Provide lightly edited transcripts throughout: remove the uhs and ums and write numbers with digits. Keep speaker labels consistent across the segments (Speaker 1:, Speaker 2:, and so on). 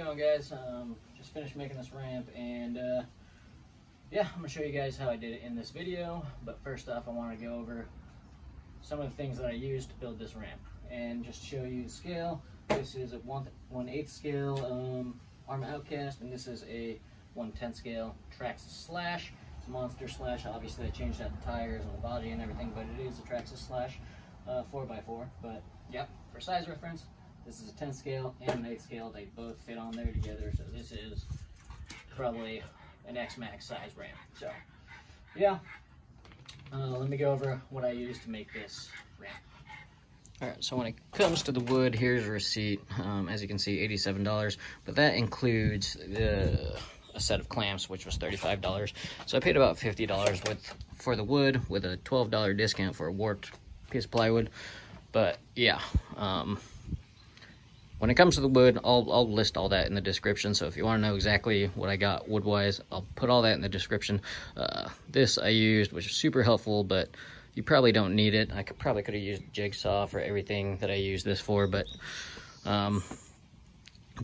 Speaker 1: going, guys? Just finished making this ramp, and yeah, I'm gonna show you guys how I did it in this video. But first off, I want to go over some of the things that I used to build this ramp, and just show you the scale. This is a 1/8 scale arm outcast, and this is a 1/10 scale Traxxas Slash. It's a monster slash. Obviously, I changed out the tires and the body and everything, but it is a Traxxas Slash 4x4. But yeah, for size reference, this is a 10 scale and an 8 scale. They both fit on there together, so this is probably an X-Max size ramp. So yeah, let me go over what I used to make this ramp. Alright, so when it comes to the wood, here's a receipt. As you can see, $87, but that includes a set of clamps, which was $35. So I paid about $50 for the wood, with a $12 discount for a warped piece of plywood. But yeah, when it comes to the wood, I'll list all that in the description. So if you want to know exactly what I got wood-wise, I'll put all that in the description. This I used, which was super helpful, but you probably don't need it. I probably could have used jigsaw for everything that I use this for, but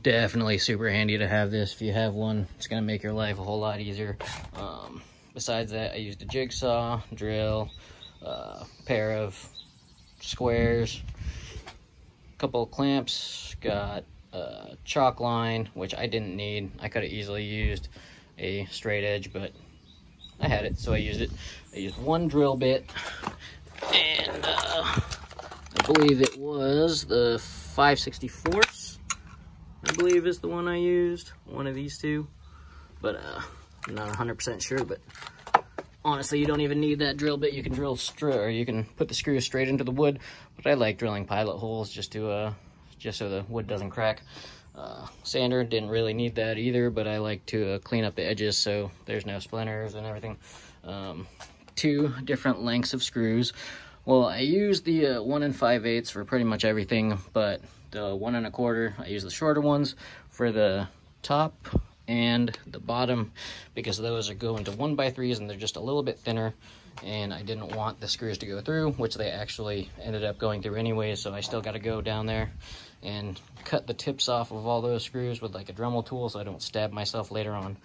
Speaker 1: definitely super handy to have this. If you have one, it's going to make your life a whole lot easier. Besides that, I used a jigsaw, drill, pair of squares, a couple of clamps, got a chalk line, which I didn't need. I could have easily used a straight edge, but I had it, so I used it. I used one drill bit, and I believe it was the 5/64. I believe is the one I used, one of these two, but I'm not 100% sure. But honestly, you don't even need that drill bit. You can drill straight, or you can put the screw straight into the wood. But I like drilling pilot holes just so the wood doesn't crack. Sander didn't really need that either, but I like to clean up the edges so there's no splinters and everything. 2 different lengths of screws. Well, I used the 1 5/8 for pretty much everything, but the 1 1/4, I use the shorter ones for the top and the bottom, because those are going to 1x3s and they're just a little bit thinner, and I didn't want the screws to go through, which they actually ended up going through anyway. So I still got to go down there and cut the tips off of all those screws with like a Dremel tool so I don't stab myself later on.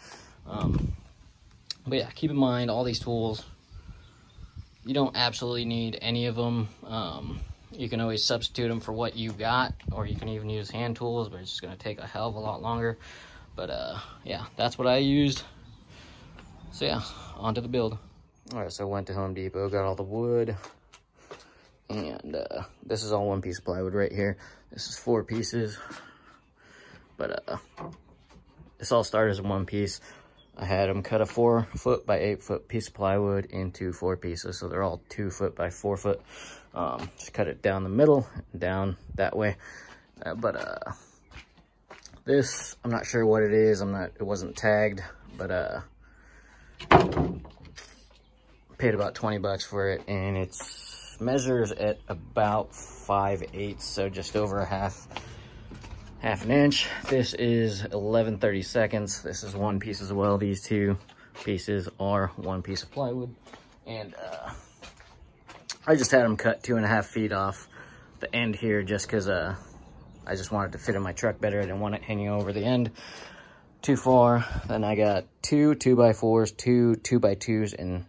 Speaker 1: But yeah, keep in mind, all these tools, you don't absolutely need any of them. You can always substitute them for what you got, or you can even use hand tools, but it's just going to take a hell of a lot longer. But yeah, that's what I used. So yeah, on to the build. All right, so I went to Home Depot, got all the wood, and this is all one piece of plywood right here. This is 4 pieces, but this all started as one piece. I had them cut a 4-foot by 8-foot piece of plywood into 4 pieces, so they're all 2-foot by 4-foot. Just cut it down the middle, down that way. This, I'm not sure what it is. It wasn't tagged, but paid about 20 bucks for it, and it measures at about 5/8, so just over half an inch. This is 11/32. This is 1 piece as well. These 2 pieces are 1 piece of plywood, and I just had them cut 2.5 feet off the end here, just because I just wanted to fit in my truck better. I didn't want it hanging over the end too far. Then I got 2 2x4s, 2 2x2s, and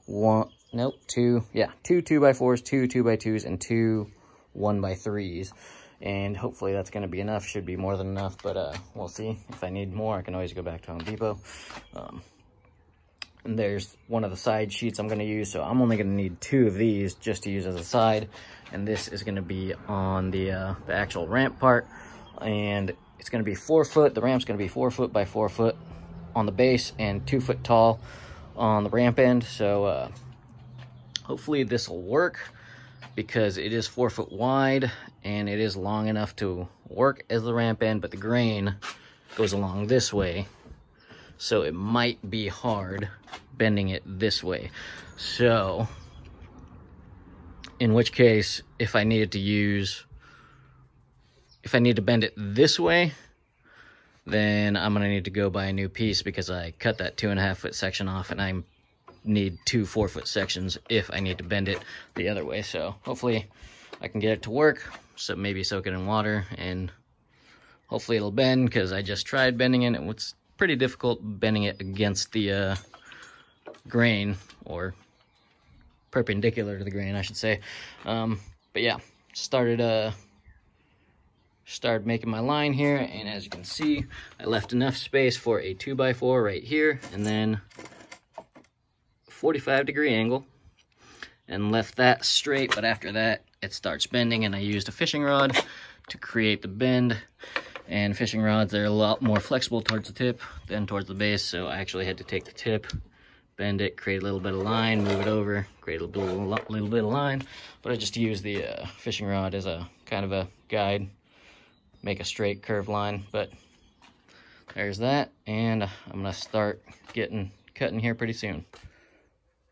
Speaker 1: 2 2x4s, 2 2x2s, and 2 1x3s. And hopefully that's going to be enough. Should be more than enough, but we'll see. If I need more, I can always go back to Home Depot. And there's one of the side sheets I'm going to use, so I'm only going to need 2 of these just to use as a side. And this is going to be on the actual ramp part, and it's going to be 4 foot. The ramp's going to be 4 foot by 4 foot on the base, and 2 foot tall on the ramp end. So hopefully this will work, because it is 4 foot wide and it is long enough to work as the ramp end, but the grain goes along this way, so it might be hard bending it this way. So in which case, if I need to bend it this way, then I'm gonna need to go buy a new piece, because I cut that 2.5 foot section off, and I need 2 4-foot sections if I need to bend it the other way. So hopefully I can get it to work, so maybe soak it in water, and Hopefully it'll bend, because I just tried bending it. It's pretty difficult bending it against the grain, or perpendicular to the grain, I should say. But yeah, started making my line here, and as you can see, I left enough space for a 2x4 right here, and then 45-degree angle, and left that straight. But after that, it starts bending, and I used a fishing rod to create the bend. And fishing rods, they're a lot more flexible towards the tip than towards the base, so I actually had to take the tip, bend it, create a little bit of line, move it over, create a little bit of line. But I just used the fishing rod as a kind of a guide, make a straight curved line. But there's that, and I'm gonna start cutting here pretty soon.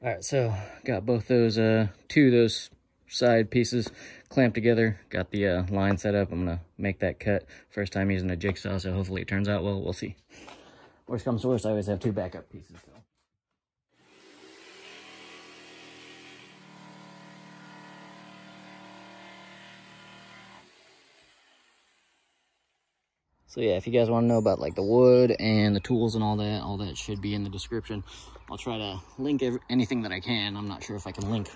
Speaker 1: All right, so got both those those side pieces clamped together, got the line set up. I'm gonna make that cut. First time using a jigsaw, so hopefully it turns out well. We'll see. Worst comes to worst, I always have 2 backup pieces. So yeah, if you guys want to know about like the wood and the tools and all that should be in the description. I'll try to link anything that I can. I'm not sure if I can link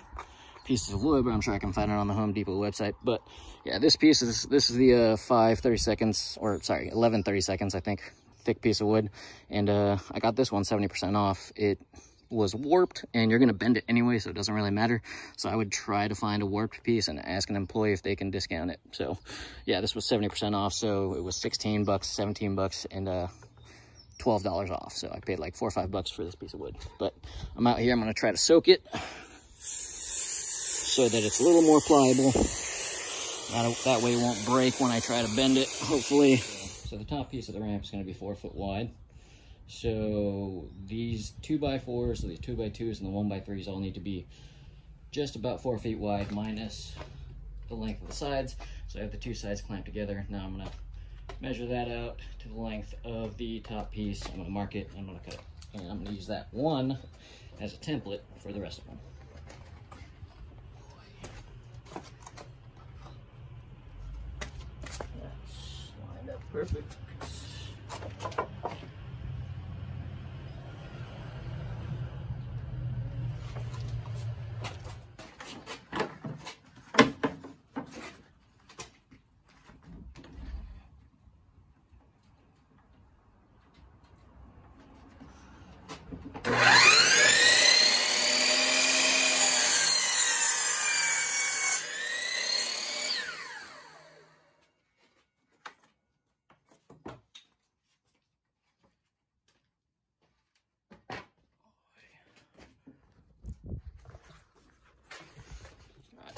Speaker 1: pieces of wood, but I'm sure I can find it on the Home Depot website. But yeah, this is the 5 30-seconds, or sorry, 11 30-seconds, I think, thick piece of wood. And I got this one 70% off. It was warped, and you're gonna bend it anyway, so it doesn't really matter. So I would try to find a warped piece and ask an employee if they can discount it. So yeah, this was 70% off, so it was 16 bucks, 17 bucks, and $12 off. So I paid like $4 or $5 for this piece of wood. But I'm out here, I'm gonna try to soak it so that it's a little more pliable. That way it won't break when I try to bend it, hopefully. So the top piece of the ramp is gonna be 4 foot wide. So these 2x4s, so these 2x2s and the 1x3s all need to be just about 4 feet wide, minus the length of the sides. So I have the 2 sides clamped together. Now I'm gonna measure that out to the length of the top piece. I'm gonna mark it, I'm gonna cut it. And I'm gonna use that one as a template for the rest of them. That's lined up perfect.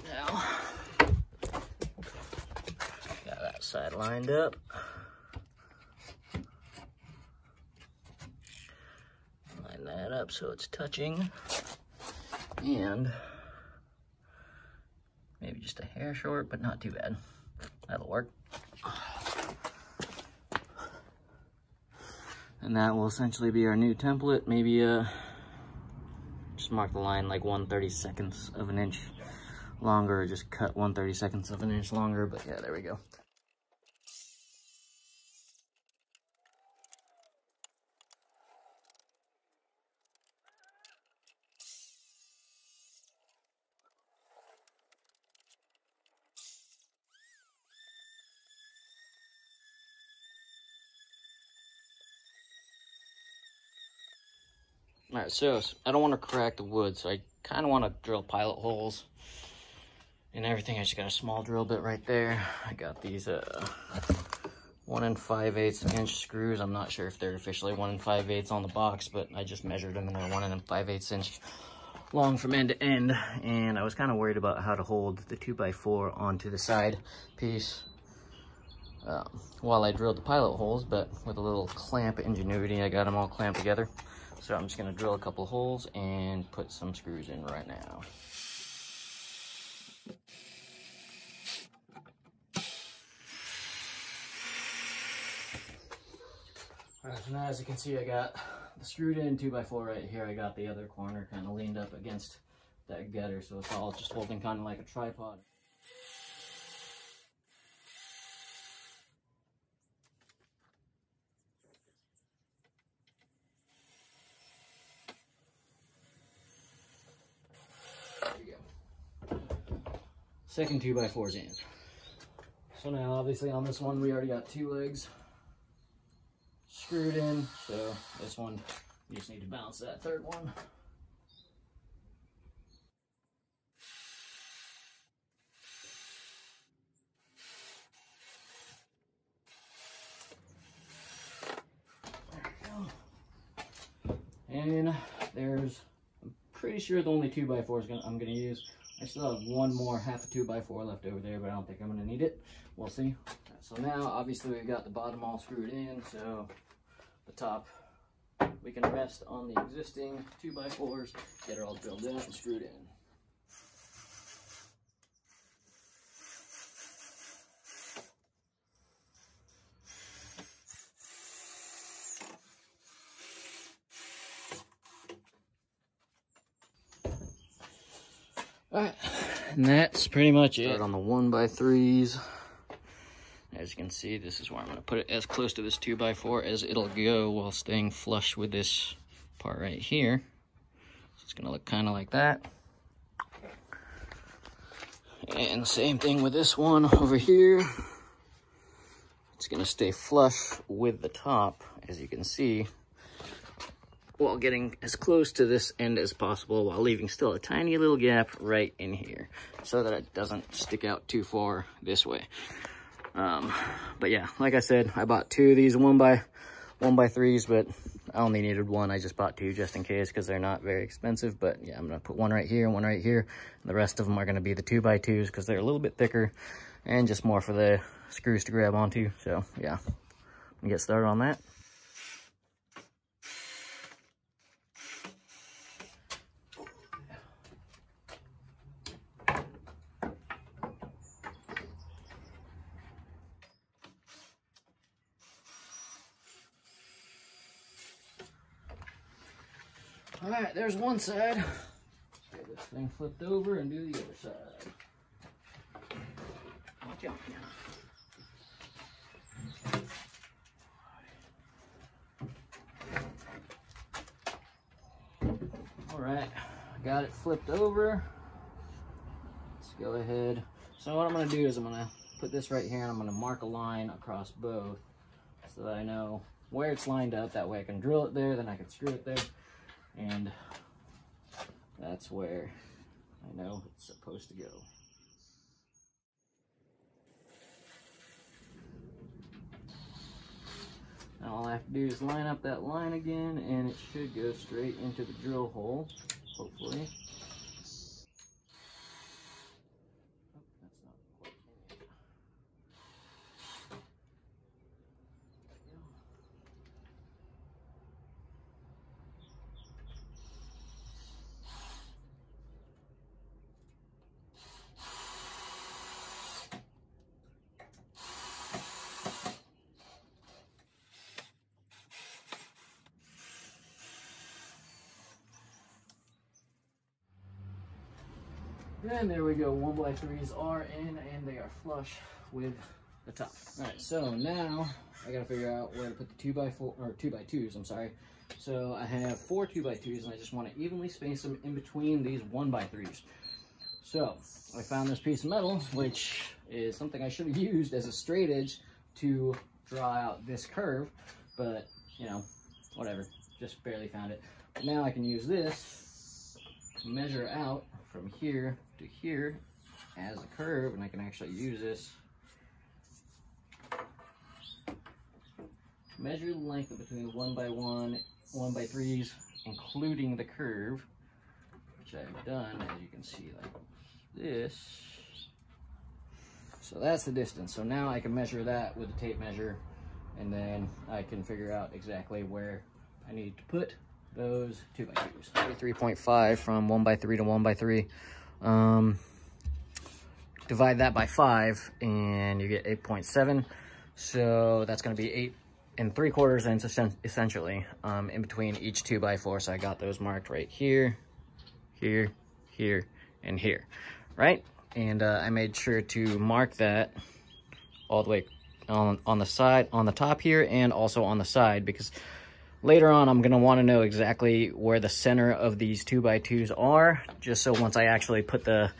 Speaker 1: Now, got that side lined up. Line that up so it's touching, and maybe just a hair short, but not too bad. That'll work. And that will essentially be our new template. Maybe just mark the line like 1/32 of an inch longer, or just cut 1/32 of an inch longer. But yeah, there we go. All right, so I don't want to crack the wood, so I kind of want to drill pilot holes and everything. I just got a small drill bit right there. I got these 1 5/8 inch screws. I'm not sure if they're officially 1 5/8 on the box, but I just measured them, and they're 1 5/8 inch long from end to end. And I was kind of worried about how to hold the 2x4 onto the side piece while I drilled the pilot holes, but with a little clamp ingenuity, I got them all clamped together. So I'm just gonna drill a couple holes and put some screws in right now. All right, so now as you can see, I got the screwed in 2x4 right here. I got the other corner kind of leaned up against that gutter, so it's all just holding kind of like a tripod. second 2x4's in. So now obviously on this one we already got 2 legs screwed in, so this one you just need to balance that third one. And there's, I'm pretty sure the only 2x4 I'm gonna use. I still have one more half a 2x4 left over there, but I don't think I'm gonna need it. We'll see. So now, obviously, we've got the bottom all screwed in, so the top we can rest on the existing 2x4s, get it all drilled in and screwed in. Alright, and that's pretty much it. Start on the 1x3s. As you can see, this is where I'm going to put it as close to this 2x4 as it'll go while staying flush with this part right here. So it's going to look kind of like that. And the same thing with this one over here. It's going to stay flush with the top, as you can see, while getting as close to this end as possible while leaving still a tiny little gap right in here so that it doesn't stick out too far this way. But yeah, like I said, I bought 2 of these 1x3s, but I only needed 1. I just bought 2 just in case because they're not very expensive. But yeah, I'm gonna put 1 right here and 1 right here. And the rest of them are gonna be the 2x2s because they're a little bit thicker and just more for the screws to grab onto. So yeah, I'm gonna get started on that. All right, there's one side. Get this thing flipped over and do the other side. Watch out now. All right, got it flipped over. Let's go ahead. So what I'm gonna do is I'm gonna put this right here and I'm gonna mark a line across both so that I know where it's lined up. That way I can drill it there, then I can screw it there. And that's where I know it's supposed to go. Now all I have to do is line up that line again and it should go straight into the drill hole, hopefully. And there we go, 1x3s are in and they are flush with the top. All right, so now I gotta figure out where to put the 2x4 or 2x2s, I'm sorry. So I have 4 2x2s and I just want to evenly space them in between these 1x3s. So I found this piece of metal, which is something I should have used as a straight edge to draw out this curve, but you know, whatever, just barely found it. But now I can use this to measure out from here to here as a curve, and I can actually use this to measure the length between 1x1, 1x3s, including the curve, which I've done, as you can see, like this. So that's the distance. So now I can measure that with a tape measure, and then I can figure out exactly where I need to put those 2x2s. 3.5 from 1x3 to 1x3. Divide that by 5 and you get 8.7. So that's going to be 8 3/4 inches essentially in between each 2x4. So I got those marked right here, here, here, and here, right? And I made sure to mark that all the way on the side, on the top here, and also on the side, because later on I'm going to want to know exactly where the center of these 2x2s are, just so once I actually put the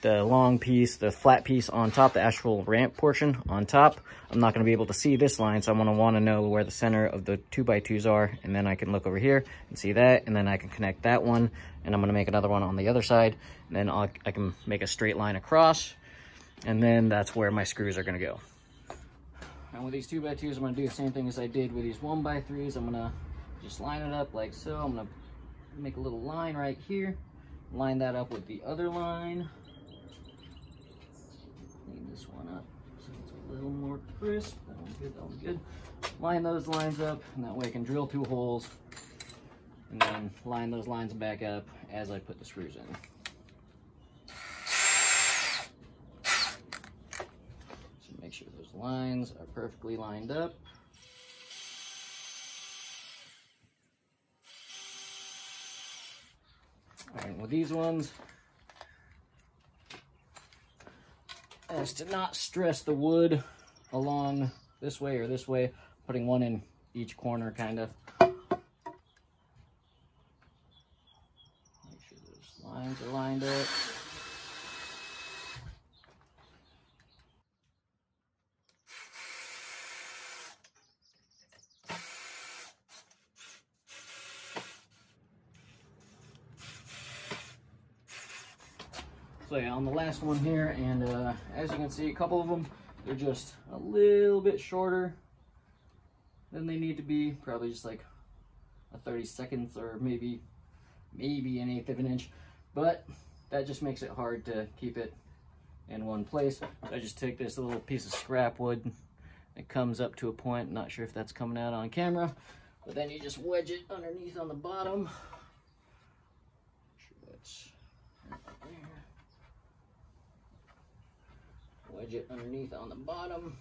Speaker 1: the long piece, the flat piece on top, the actual ramp portion on top. I'm not going to be able to see this line, so I'm going to want to know where the center of the 2x2s are, and then I can look over here and see that, and then I can connect that one, and I'm going to make another one on the other side, and then I can make a straight line across, and then that's where my screws are going to go. And with these 2x2s, I'm going to do the same thing as I did with these 1x3s. I'm going to just line it up like so. I'm going to make a little line right here, line that up with the other line. Clean this one up so it's a little more crisp. That one's good, that one's good. Line those lines up, and that way I can drill 2 holes and then line those lines back up as I put the screws in. So make sure those lines are perfectly lined up. All right, with these ones, as to not stress the wood along this way or this way, putting one in each corner kind of. Make sure those lines are lined up. So yeah, on the last one here, and as you can see, a couple of them, they're just a little bit shorter than they need to be, probably just like a 32nd or maybe an 1/8 of an inch, but that just makes it hard to keep it in one place. So I just take this little piece of scrap wood. It comes up to a point, not sure if that's coming out on camera, but then you just wedge it underneath on the bottom. Make sure that's right there. Wedge it underneath on the bottom,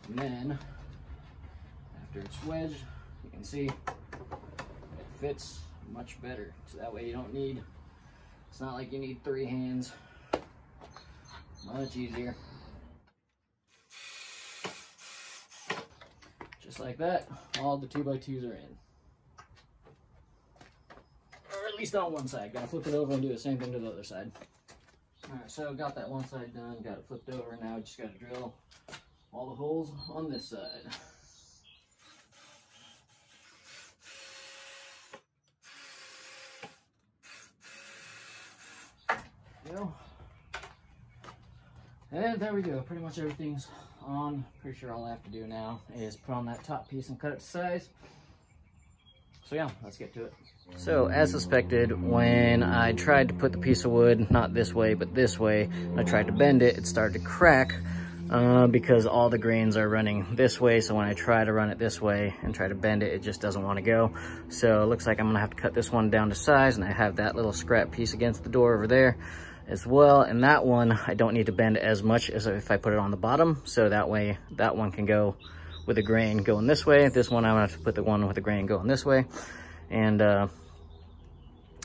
Speaker 1: and then after it's wedged, you can see it fits much better. So that way you don't need, it's not like you need 3 hands. Much easier. Just like that, all the 2x2s are in. Or at least on one side. Gotta flip it over and do the same thing to the other side. Alright, so got that one side done, got it flipped over, now I just got to drill all the holes on this side. And there we go, pretty much everything's on. Pretty sure all I have to do now is put on that top piece and cut it to size. So yeah, let's get to it. So as suspected, when I tried to put the piece of wood, not this way, but this way, and I tried to bend it, it started to crack because all the grains are running this way. So when I try to run it this way and try to bend it, it just doesn't want to go. So it looks like I'm gonna have to cut this one down to size, and I have that little scrap piece against the door over there as well. And that one, I don't need to bend as much as if I put it on the bottom. So that way, that one can go with the grain going this way. This one, I'm gonna have to put the one with the grain going this way. And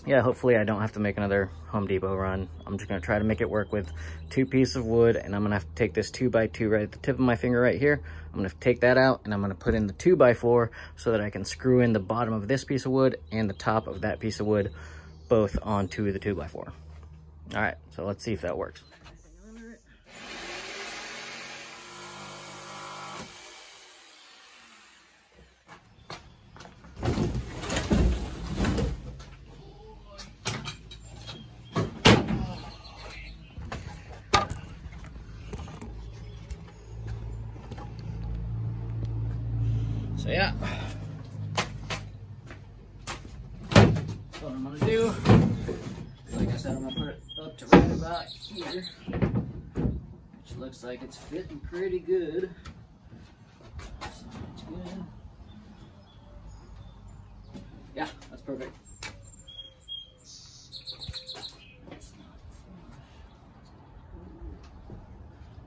Speaker 1: yeah, hopefully I don't have to make another Home Depot run. I'm just gonna try to make it work with 2 pieces of wood, and I'm gonna have to take this 2x2 right at the tip of my finger right here. I'm gonna take that out, and I'm gonna put in the 2x4 so that I can screw in the bottom of this piece of wood and the top of that piece of wood both onto the 2x4. All right, so let's see if that works. So yeah, what I'm gonna do, like I said, I'm gonna put it up to right about here, which looks like it's fitting pretty good. So that's good. Yeah, that's perfect.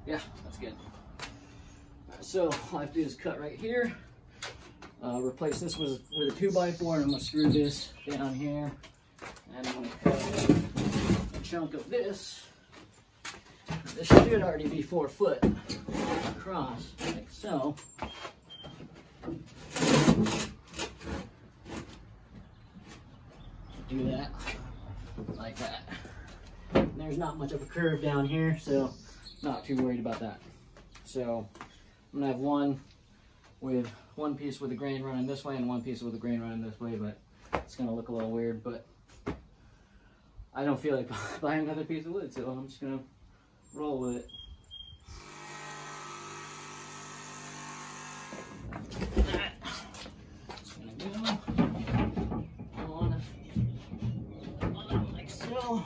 Speaker 1: Yeah, that's good. All right, so all I have to do is cut right here. Replace this with a 2x4, and I'm going to screw this down here, and I'm going to cut a chunk of this. This should already be 4 foot across, like so. Do that like that. There's not much of a curve down here, so not too worried about that. So I'm gonna have one piece with the grain running this way and one piece with the grain running this way, but it's gonna look a little weird, but I don't feel like buying another piece of wood, so I'm just gonna roll with it. Just gonna go on like so.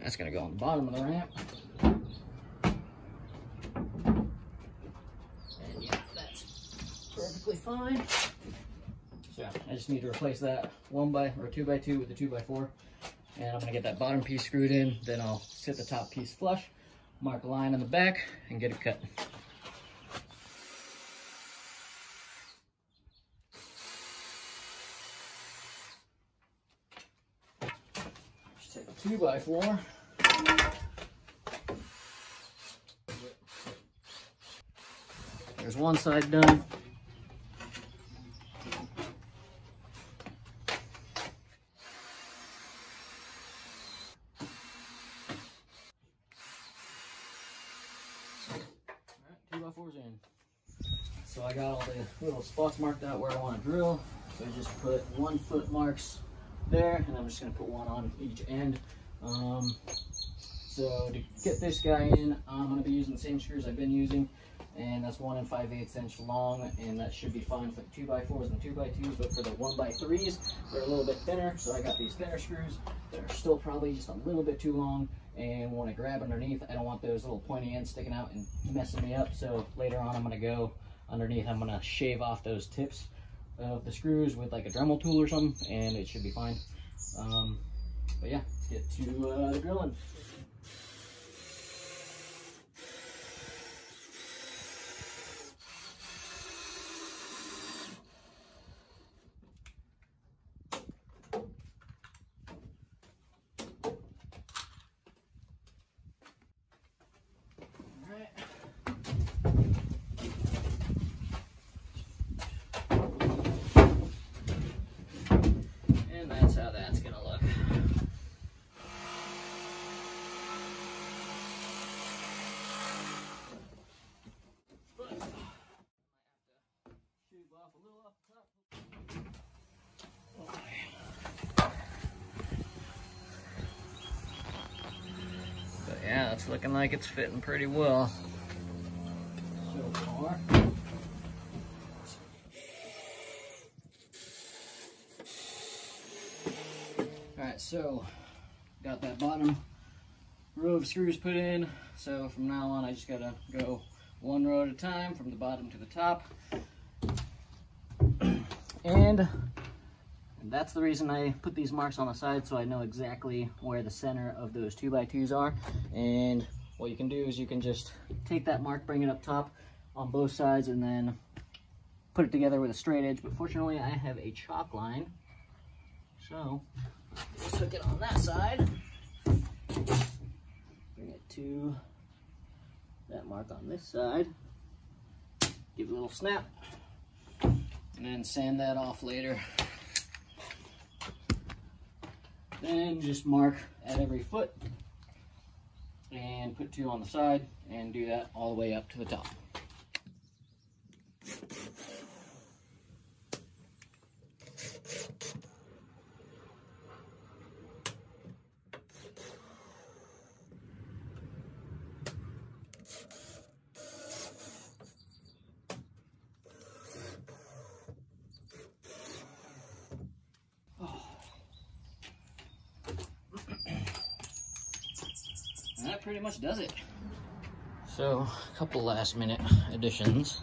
Speaker 1: That's gonna go on the bottom of the ramp. And yeah, that's perfectly fine. So I just need to replace that 2x2 with the 2x4. And I'm gonna get that bottom piece screwed in, then I'll sit the top piece flush, mark a line on the back, and get it cut. Just take a 2x4. There's one side done. Alright, 2x4's in. So I got all the little spots marked out where I want to drill. So I just put 1 foot marks there, and I'm just going to put one on each end. So to get this guy in, I'm going to be using the same screws I've been using, and that's 1 5/8 inch long, and that should be fine for the 2x4s and 2x2s, but for the 1x3s, they're a little bit thinner, so I got these thinner screws that are still probably just a little bit too long, and when I grab underneath, I don't want those little pointy ends sticking out and messing me up, so later on I'm going to go underneath, I'm going to shave off those tips of the screws with like a Dremel tool or something, and it should be fine. But yeah, let's get to the drilling. And that's how that's gonna look. But I have to shave off a little off the top. But yeah, it's looking like it's fitting pretty well so far. Alright, so got that bottom row of screws put in, so from now on I just gotta go 1 row at a time from the bottom to the top. And that's the reason I put these marks on the side, so I know exactly where the center of those 2x2s are. And what you can do is you can just take that mark, bring it up top on both sides, and then put it together with a straight edge. But fortunately I have a chalk line, so just hook it on that side, bring it to that mark on this side, give it a little snap, and then sand that off later. Then just mark at every foot and put 2 on the side and do that all the way up to the top. And that pretty much does it. So, a couple last minute additions.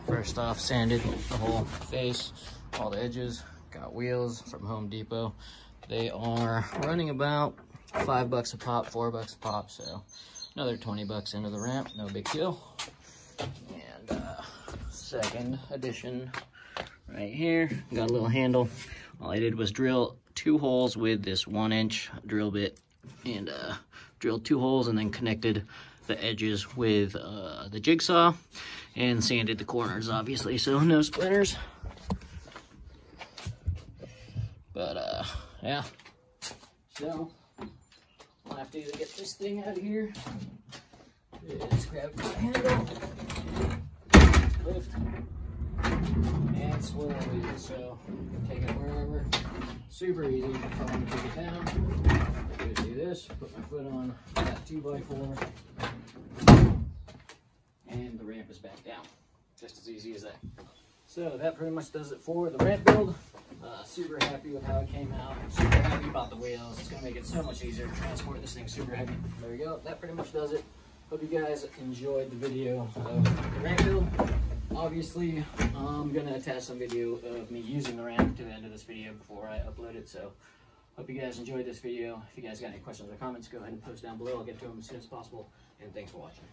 Speaker 1: First off, sanded the whole face, all the edges. Got wheels from Home Depot. They are running about $5 a pop, $4 a pop, so another 20 bucks into the ramp, no big deal. And second addition right here, got a little handle. All I did was drill 2 holes with this 1-inch drill bit, and drilled 2 holes and then connected the edges with the jigsaw and sanded the corners, obviously, so no splinters. But yeah, so I'll have to either get this thing out of here, just grab the handle, lift, and swivel it. So take it wherever, super easy. If I want to take it down, I just do this, put my foot on that 2x4, and the ramp is back down. Just as easy as that. So that pretty much does it for the ramp build. Super happy with how it came out. Super happy about the wheels. It's gonna make it so much easier to transport this thing super heavy. There we go. That pretty much does it. Hope you guys enjoyed the video of the ramp build. Obviously, I'm gonna attach some video of me using the ramp to the end of this video before I upload it. So hope you guys enjoyed this video. If you guys got any questions or comments, go ahead and post down below. I'll get to them as soon as possible. And thanks for watching.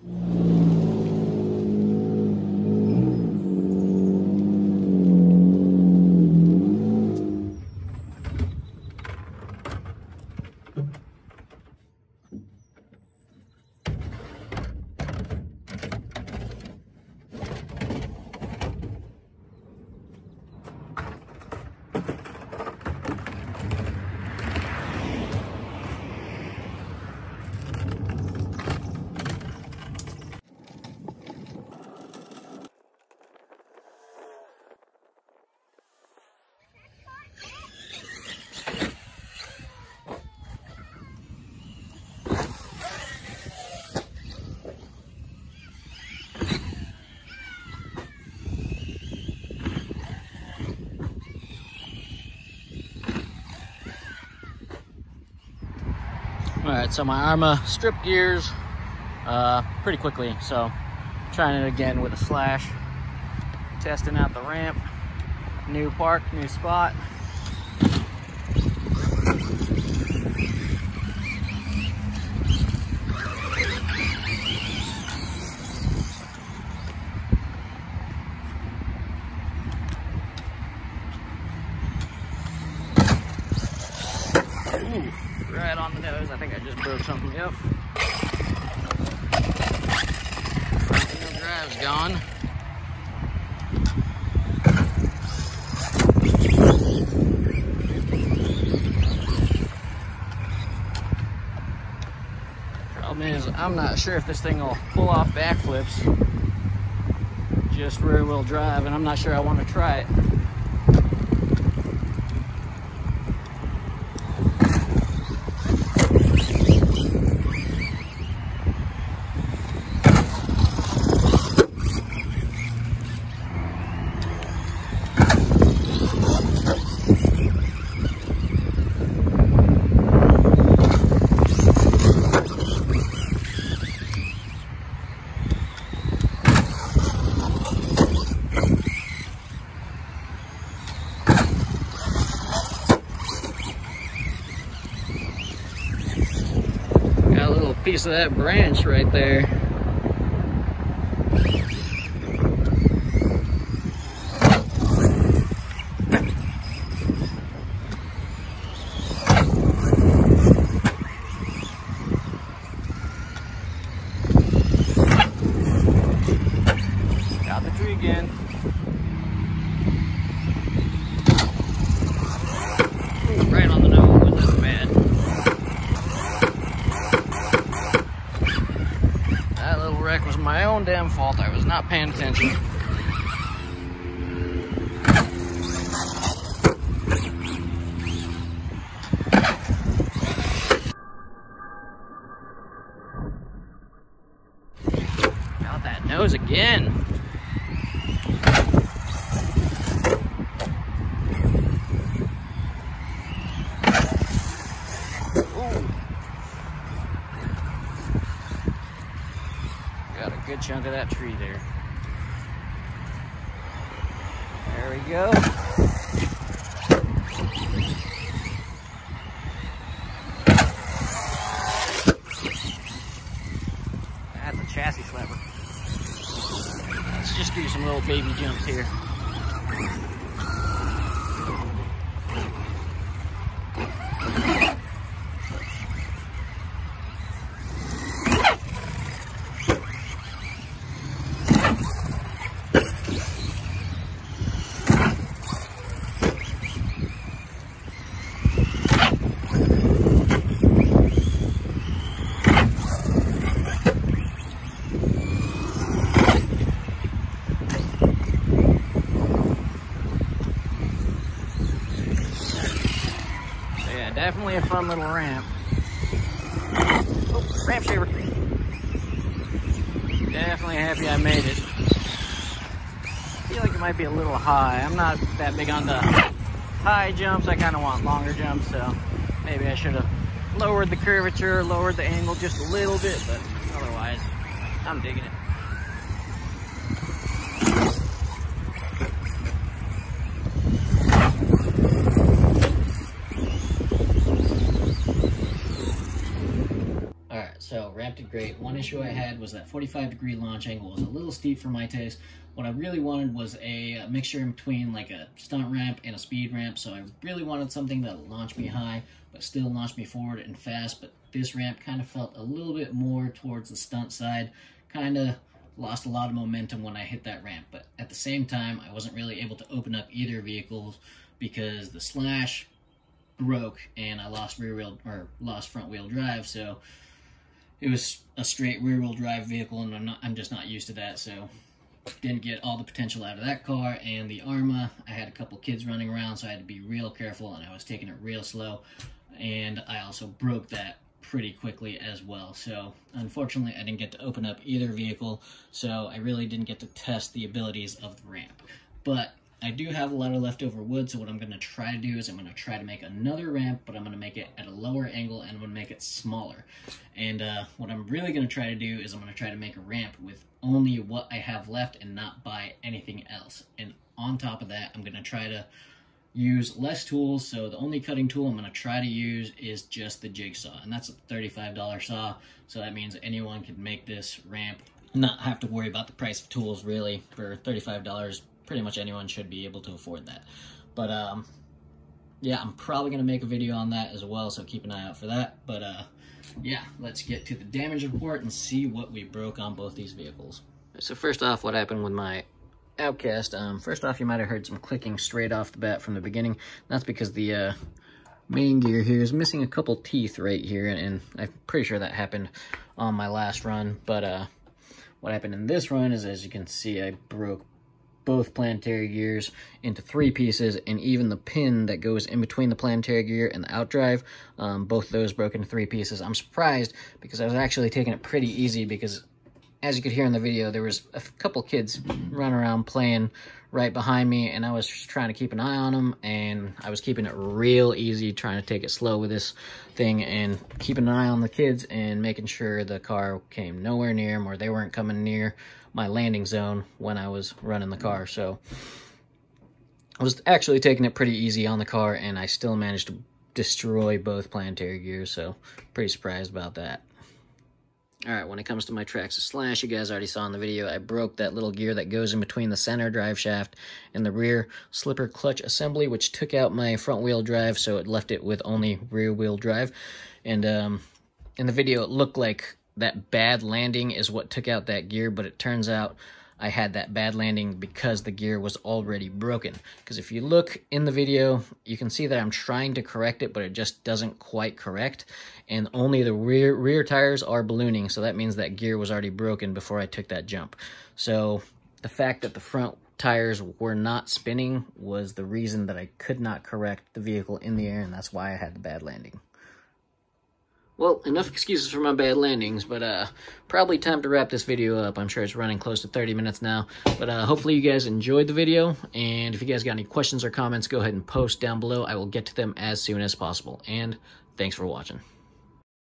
Speaker 1: Alright, so my Arma stripped gears pretty quickly, so trying it again with a slash, testing out the ramp, new park, new spot. Ooh, right on the nose. I think I just broke something. Yep. Front wheel drive's gone. Problem is, I'm not sure if this thing will pull off backflips. Just rear wheel drive, and I'm not sure I want to try it. Piece of that branch right there. Got the tree again. Ooh, right on the nose. That's bad. Wreck was my own damn fault. I was not paying attention. Got that nose again. Got a good chunk of that tree there. There we go. That's a chassis slapper. Let's just do some little baby jumps here. Yeah, definitely a fun little ramp. Oh, ramp shaver. Definitely happy I made it. I feel like it might be a little high. I'm not that big on the high jumps. I kind of want longer jumps, so maybe I should have lowered the curvature, lowered the angle just a little bit, but otherwise, I'm digging it. So ramp did great. One issue I had was that 45-degree launch angle was a little steep for my taste. What I really wanted was a mixture in between like a stunt ramp and a speed ramp. So I really wanted something that launched me high, but still launched me forward and fast. But this ramp kind of felt a little bit more towards the stunt side. Kind of lost a lot of momentum when I hit that ramp. But at the same time, I wasn't really able to open up either vehicles because the slash broke and I lost front wheel drive. So it was a straight rear-wheel drive vehicle, and I'm just not used to that, so didn't get all the potential out of that car. And the Arma, I had a couple kids running around, so I had to be real careful, and I was taking it real slow. And I also broke that pretty quickly as well. So unfortunately, I didn't get to open up either vehicle, so I really didn't get to test the abilities of the ramp. But I do have a lot of leftover wood, so what I'm going to try to do is I'm going to try to make another ramp, but I'm going to make it at a lower angle, and I'm going to make it smaller. And what I'm really going to try to do is I'm going to try to make a ramp with only what I have left and not buy anything else. And on top of that, I'm going to try to use less tools, so the only cutting tool I'm going to try to use is just the jigsaw, and that's a $35 saw, so that means anyone can make this ramp, not have to worry about the price of tools really. For $35, pretty much anyone should be able to afford that. But yeah, I'm probably going to make a video on that as well, so keep an eye out for that. But yeah, let's get to the damage report and see what we broke on both these vehicles. So first off, what happened with my Outcast. First off, you might have heard some clicking straight off the bat from the beginning. That's because the main gear here is missing a couple teeth right here, and I'm pretty sure that happened on my last run. But what happened in this run is, as you can see, I broke both planetary gears into 3 pieces, and even the pin that goes in between the planetary gear and the outdrive, both of those broke into 3 pieces. I'm surprised because I was actually taking it pretty easy, because as you could hear in the video, there was a couple kids running around playing right behind me, and I was just trying to keep an eye on them, and I was keeping it real easy, trying to take it slow with this thing and keeping an eye on the kids and making sure the car came nowhere near them, or they weren't coming near my landing zone when I was running the car. So I was actually taking it pretty easy on the car, and I still managed to destroy both planetary gears, so pretty surprised about that. Alright, when it comes to my Traxxas Slash, you guys already saw in the video, I broke that little gear that goes in between the center drive shaft and the rear slipper clutch assembly, which took out my front wheel drive, so it left it with only rear wheel drive. And in the video, it looked like that bad landing is what took out that gear, but it turns out I had that bad landing because the gear was already broken. Because if you look in the video, you can see that I'm trying to correct it, but it just doesn't quite correct. And only the rear tires are ballooning, so that means that gear was already broken before I took that jump. So the fact that the front tires were not spinning was the reason that I could not correct the vehicle in the air, and that's why I had the bad landing. Well, enough excuses for my bad landings, but probably time to wrap this video up. I'm sure it's running close to 30 minutes now, but hopefully you guys enjoyed the video, and if you guys got any questions or comments, go ahead and post down below. I will get to them as soon as possible, and thanks for watching.